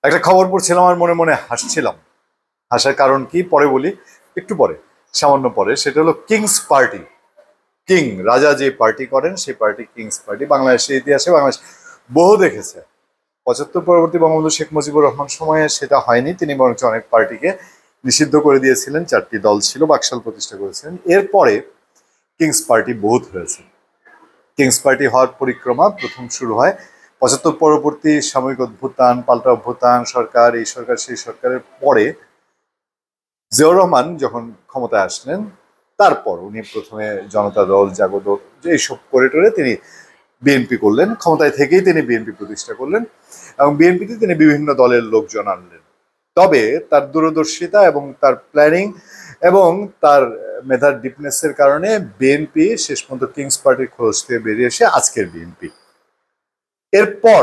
একটা খবর পড়ছিলাম আর মনে মনে হাসছিলাম। হাসার কারণ কি পরে বলি, একটু পরে, সামান্য পরে। সেটা হলো কিংস পার্টি। কিং, রাজা যে পার্টি করেন সেই পার্টি কিংস পার্টি। বাংলাদেশের ইতিহাসে বাংলাদেশ বহু দেখেছে। 75 পরবর্তী বঙ্গবন্ধু শেখ মুজিবুর রহমান সময়ে সেটা হয়নি, তিনি বরঞ্চ অনেক পার্টিকে নিষিদ্ধ করে দিয়েছিলেন। 4টি দল ছিল, বাকশাল প্রতিষ্ঠা করেছিলেন। এরপরে কিংস পার্টি বহুত হয়েছে। কিংস পার্টি হওয়ার পরিক্রমা প্রথম শুরু হয় 75 পরবর্তী সাময়িক অভ্যুত্থান, পাল্টা অভ্যুত্থান, সরকার, এই সরকার সেই সরকারের পরে জিয়াউর রহমান যখন ক্ষমতায় আসলেন, তারপর উনি প্রথমে জনতা দল, জাগদল, এইসব করে টোরে তিনি বিএনপি করলেন। ক্ষমতায় থেকেই তিনি বিএনপি প্রতিষ্ঠা করলেন এবং বিএনপিতে তিনি বিভিন্ন দলের লোকজন আনলেন। তবে তার দূরদর্শিতা এবং তার প্ল্যানিং এবং তার মেধার ডিপনেসের কারণে বিএনপি শেষ পর্যন্ত কিংস পার্টির খোঁজ থেকে বেরিয়ে এসে আজকের বিএনপি। এরপর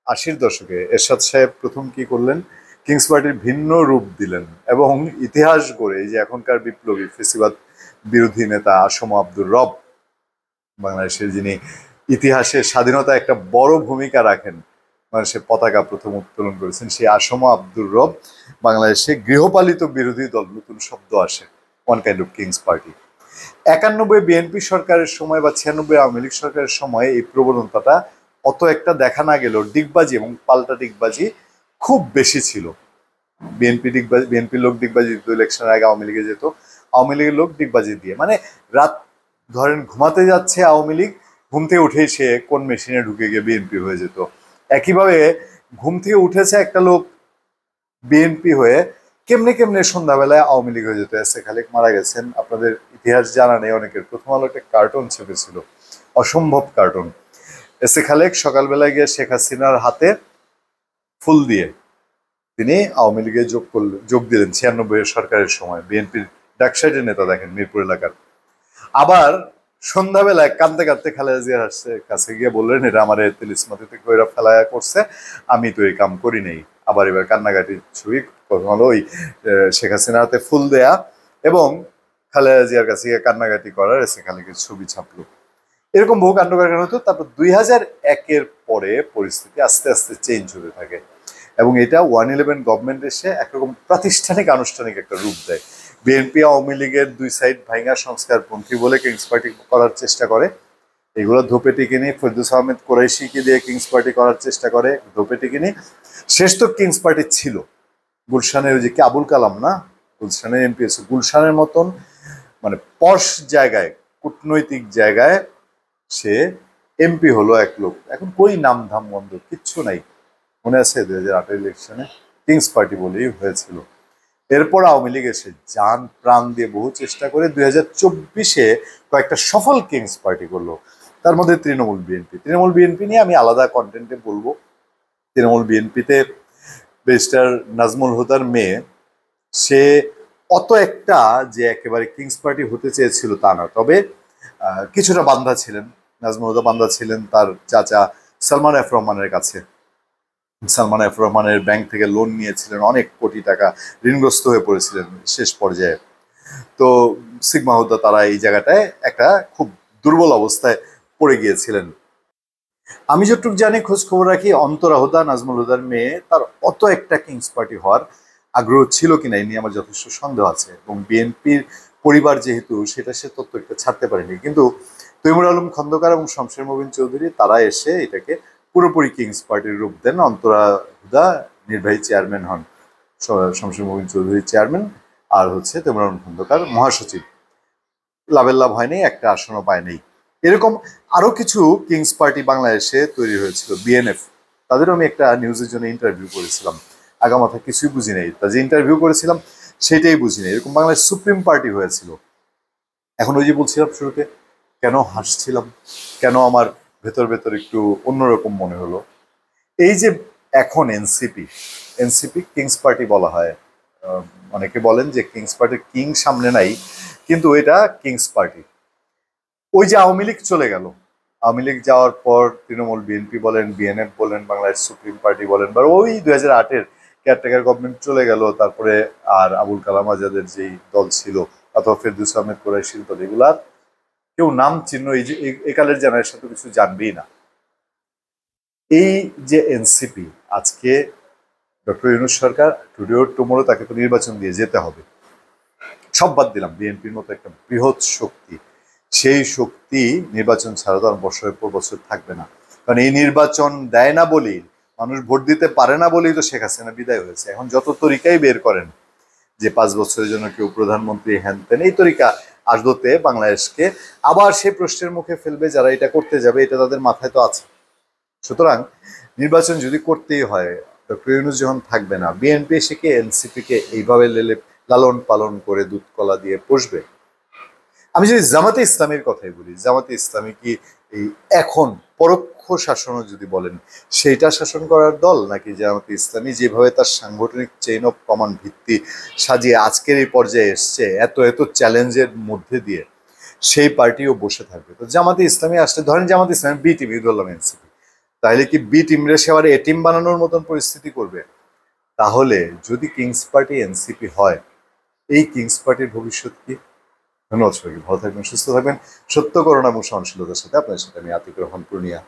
80-র দশকে এরশাদ সাহেব প্রথম কি করলেন, কিংস পার্টির ভিন্ন রূপ দিলেন এবং ইতিহাস গড়ে, যে এখনকার বিপ্লবী ফেসিবাদ বিরোধী নেতা আসম আব্দুর রব, বাংলাদেশের যিনি ইতিহাসে স্বাধীনতা একটা বড় ভূমিকা রাখেন, বাংলাদেশের পতাকা প্রথম উত্তোলন করেছেন সেই আসম আব্দুর রব বাংলাদেশে গৃহপালিত বিরোধী দল, নতুন শব্দ আসে, one kind of kings party. 91 BNP সরকারের সময় বা 96 আওয়ামী লীগ সরকারের সময় এই প্রবণতাটা অত একটা দেখা না গেলেও ডিগবাজি এবং পাল্টা ডিগবাজি খুব বেশি ছিল। বিএনপির লোক ডিগবাজি দিত, ইলেকশনের আগে আওয়ামী লীগে যেত, আওয়ামী লীগের লোক ডিগবাজি দিয়ে, মানে রাত ধরেন ঘুমাতে যাচ্ছে আওয়ামী লীগ, ঘুম থেকে উঠেই সে কোন মেশিনে ঢুকে গিয়ে বিএনপি হয়ে যেত। একইভাবে ঘুম থেকে উঠেছে একটা লোক বিএনপি হয়ে, কেমনে কেমনে সন্ধ্যাবেলায় আওয়ামী লীগ হয়ে যেত। এস এ খালেক মারা গেছেন, আপনাদের ইতিহাস জানা নেই অনেকের। প্রথম আলো একটা কার্টুন ছেপেছিল, অসম্ভব কার্টুন। এস এ খালেক সকালবেলায় গিয়ে শেখ হাসিনার হাতে ফুল দিয়ে তিনি আওয়ামী লীগে যোগ দিলেন 96 সরকারের সময়। বিএনপির ডাকসাইটের নেতা, দেখেন, মিরপুর এলাকার। আবার সন্ধ্যাবেলায় কাঁদতে কাঁদতে খালেদা জিয়ার কাছে গিয়ে বললেন, এটা আমার তেলিসমাতিতে কইরা ফেলায়া করছে, আমি তো এই কাম করি নেই। আবার এবার কান্নাকাটির ছবি, প্রথম হলো ওই শেখ হাসিনার হাতে ফুল দেয়া এবং খালেদা জিয়ার কাছে গিয়ে কান্নাকাটি করার এসে খালেকের ছবি ছাপলো। এরকম বহু কাণ্ড কারখানা হতো। তারপর 2001-এর পরে পরিস্থিতি আস্তে আস্তে চেঞ্জ হতে থাকে এবং এটা 111 গভর্নমেন্ট এসে একরকম প্রাতিষ্ঠানিক আনুষ্ঠানিক একটা রূপ দেয়। বিএনপি আওয়ামী লীগের দুই সাইড ভাইঙ্গা সংস্কারপন্থী বলে কিংস পার্টি করার চেষ্টা করে। এগুলো ধোপে টিকে নিয়ে ফেরদৌস আহমেদ কোরাইশিকে দিয়ে কিংস পার্টি করার চেষ্টা করে, ধোপে টিকে নিয়ে। শেষ তো কিংস পার্টি ছিল গুলশানের, ওই যে কি আবুল কালাম না, গুলশানের এমপি আছে, গুলশানের মতন মানে পশ জায়গায়, কূটনৈতিক জায়গায় সে এমপি হলো এক লোক। এখন কই নাম ধাম বন্ধ, কিচ্ছু নাই। মনে আছে 2008 ইলেকশনে কিংস পার্টি বলেই হয়েছিল। এরপর আওয়ামী লীগ এসে যান প্রাণ দিয়ে বহু চেষ্টা করে 2024-এ কয়েকটা সফল কিংস পার্টি করলো। তার মধ্যে তৃণমূল বিএনপি নিয়ে আমি আলাদা কন্টেন্টে বলবো। তৃণমূল বিএনপিতে ব্যারিস্টার নাজমুল হুদার মেয়ে, সে অত একটা যে একেবারে কিংস পার্টি হতে চেয়েছিল তা না, তবে কিছুটা বান্ধা ছিলেন। নাজমুল হুদা বান্ধা ছিলেন তার চাচা সালমান এফ রহমানের কাছে। সালমান এফ রহমানের ব্যাংক থেকে লোন নিয়েছিলেন, অনেক কোটি টাকা ঋণগ্রস্ত হয়ে পড়েছিলেন শেষ পর্যায়ে। তো সিগমা হুদা তারা এই জায়গাটায় একটা খুব দুর্বল অবস্থায় পড়ে গিয়েছিলেন। আমি যতটুকু জানি, খোঁজ খবর রাখি, অন্তরা হুদা, নাজমুল হুদার মেয়ে, তার অত একটা কিংস পার্টি হওয়ার আগ্রহ ছিল কিনা এই নিয়ে আমার যথেষ্ট সন্দেহ আছে। এবং বিএনপির পরিবার যেহেতু, সেটা সে তথ্য একটা ছাড়তে পারেনি। কিন্তু তৈমুর আলম খন্দকার এবং শমশের মোবিন চৌধুরী তারা এসে এটাকে পুরোপুরি কিংস পার্টির রূপ দেন। অন্তরা হুদা নির্বাহী চেয়ারম্যান হন, শমশের মোবিন চৌধুরী চেয়ারম্যান, আর হচ্ছে তৈমুর আলম খন্দকার মহাসচিব। লাভের লাভ হয়নি, একটা আসনও পায়নি। এরকম আরো কিছু কিংস পার্টি বাংলাদেশে তৈরি হয়েছিল। বিএনএফ, তাদেরও আমি একটা নিউজের জন্য ইন্টারভিউ করেছিলাম, আগামাথা কিছুই বুঝি নেই, তা যে ইন্টারভিউ করেছিলাম সেটাই বুঝি নেই। এরকম বাংলাদেশ সুপ্রিম পার্টি হয়েছিল। এখন ওই যে বলছিলাম শুরুতে, কেন হাসছিলাম, কেন আমার ভেতর ভেতর একটু অন্যরকম মনে হলো, এই যে এখন এনসিপি কিংস পার্টি বলা হয়। অনেকে বলেন যে কিংস পার্টির কিং সামনে নাই, কিন্তু এটা কিংস পার্টি। ওই যে আওয়ামী লীগ চলে গেল, আওয়ামী লীগ যাওয়ার পর তৃণমূল, বিএনপি বলেন, বিএনএফ বলেন, বাংলাদেশ সুপ্রিম পার্টি বলেন, বা ওই 2008-এর কেয়ারটেকার গভর্নমেন্ট চলে গেল, তারপরে আর আবুল কালাম আজাদের যেই দল ছিল অথবা ফেরদৌস আহমেদ কোরাইশির দল, এগুলার কেউ নাম চিহ্ন এই যে একালের জেনারেশন তো কিছু জানবেই না। এই যে এনসিপি আজকে doctor Yunus Sarkar today or tomorrow তাকে তো নির্বাচন দিয়ে যেতে হবে। সব বাদ দিলাম, বিএনপির মতো একটা বৃহৎ শক্তি, সেই শক্তি নির্বাচন ছাড়া তো আর বছরের পর বছর থাকবে না। কারণ এই নির্বাচন দেয় না বলেই, মানুষ ভোট দিতে পারে না বলেই তো শেখ হাসিনা বিদায় হয়েছে। এখন যত তরিকাই বের করেন যে 5 বছরের জন্য কেউ প্রধানমন্ত্রী হ্যান তেন, এই তরিকা আদতে বাংলাদেশকে আবার সেই প্রশ্নের মুখে ফেলবে যারা এটা করতে যাবে, এটা তাদের মাথায় তো আছে। সুতরাং নির্বাচন যদি করতেই হয়, ডক্টর ইউনূস যখন থাকবে না, বিএনপি এসে কি এনসিপি কে এইভাবে লালন পালন করে দুধ কলা দিয়ে পোষবে? আমি যদি জামাতে ইসলামের কথাই বলি, জামাতে ইসলামী কি এই এখন পরোক্ষ শাসনও যদি বলেন সেইটা শাসন করার দল, নাকি জামাতে ইসলামী যেভাবে তার সাংগঠনিক চেইন অফ কমান্ড ভিত্তি সাজিয়ে আজকের এই পর্যায়ে এসছে এত এত চ্যালেঞ্জের মধ্যে দিয়ে, সেই পার্টিও বসে থাকবে? তো জামাতে ইসলামী আসলে ধরেন জামাতে ইসলামী বি টিম, ধরলাম এনসিপি, তাহলে কি বি টিম রে সে আবার এ টিম বানানোর মতন পরিস্থিতি করবে? তাহলে যদি কিংস পার্টি এনসিপি হয়, এই কিংস পার্টির ভবিষ্যৎ কি? ধন্যবাদ সবাইকে, ভালো থাকবেন, সুস্থ থাকবেন। সত্য করোনা এবং সহনশীলতার সাথে আপনাদের সাথে আমি আতিকুর রহমান পূর্ণিয়া।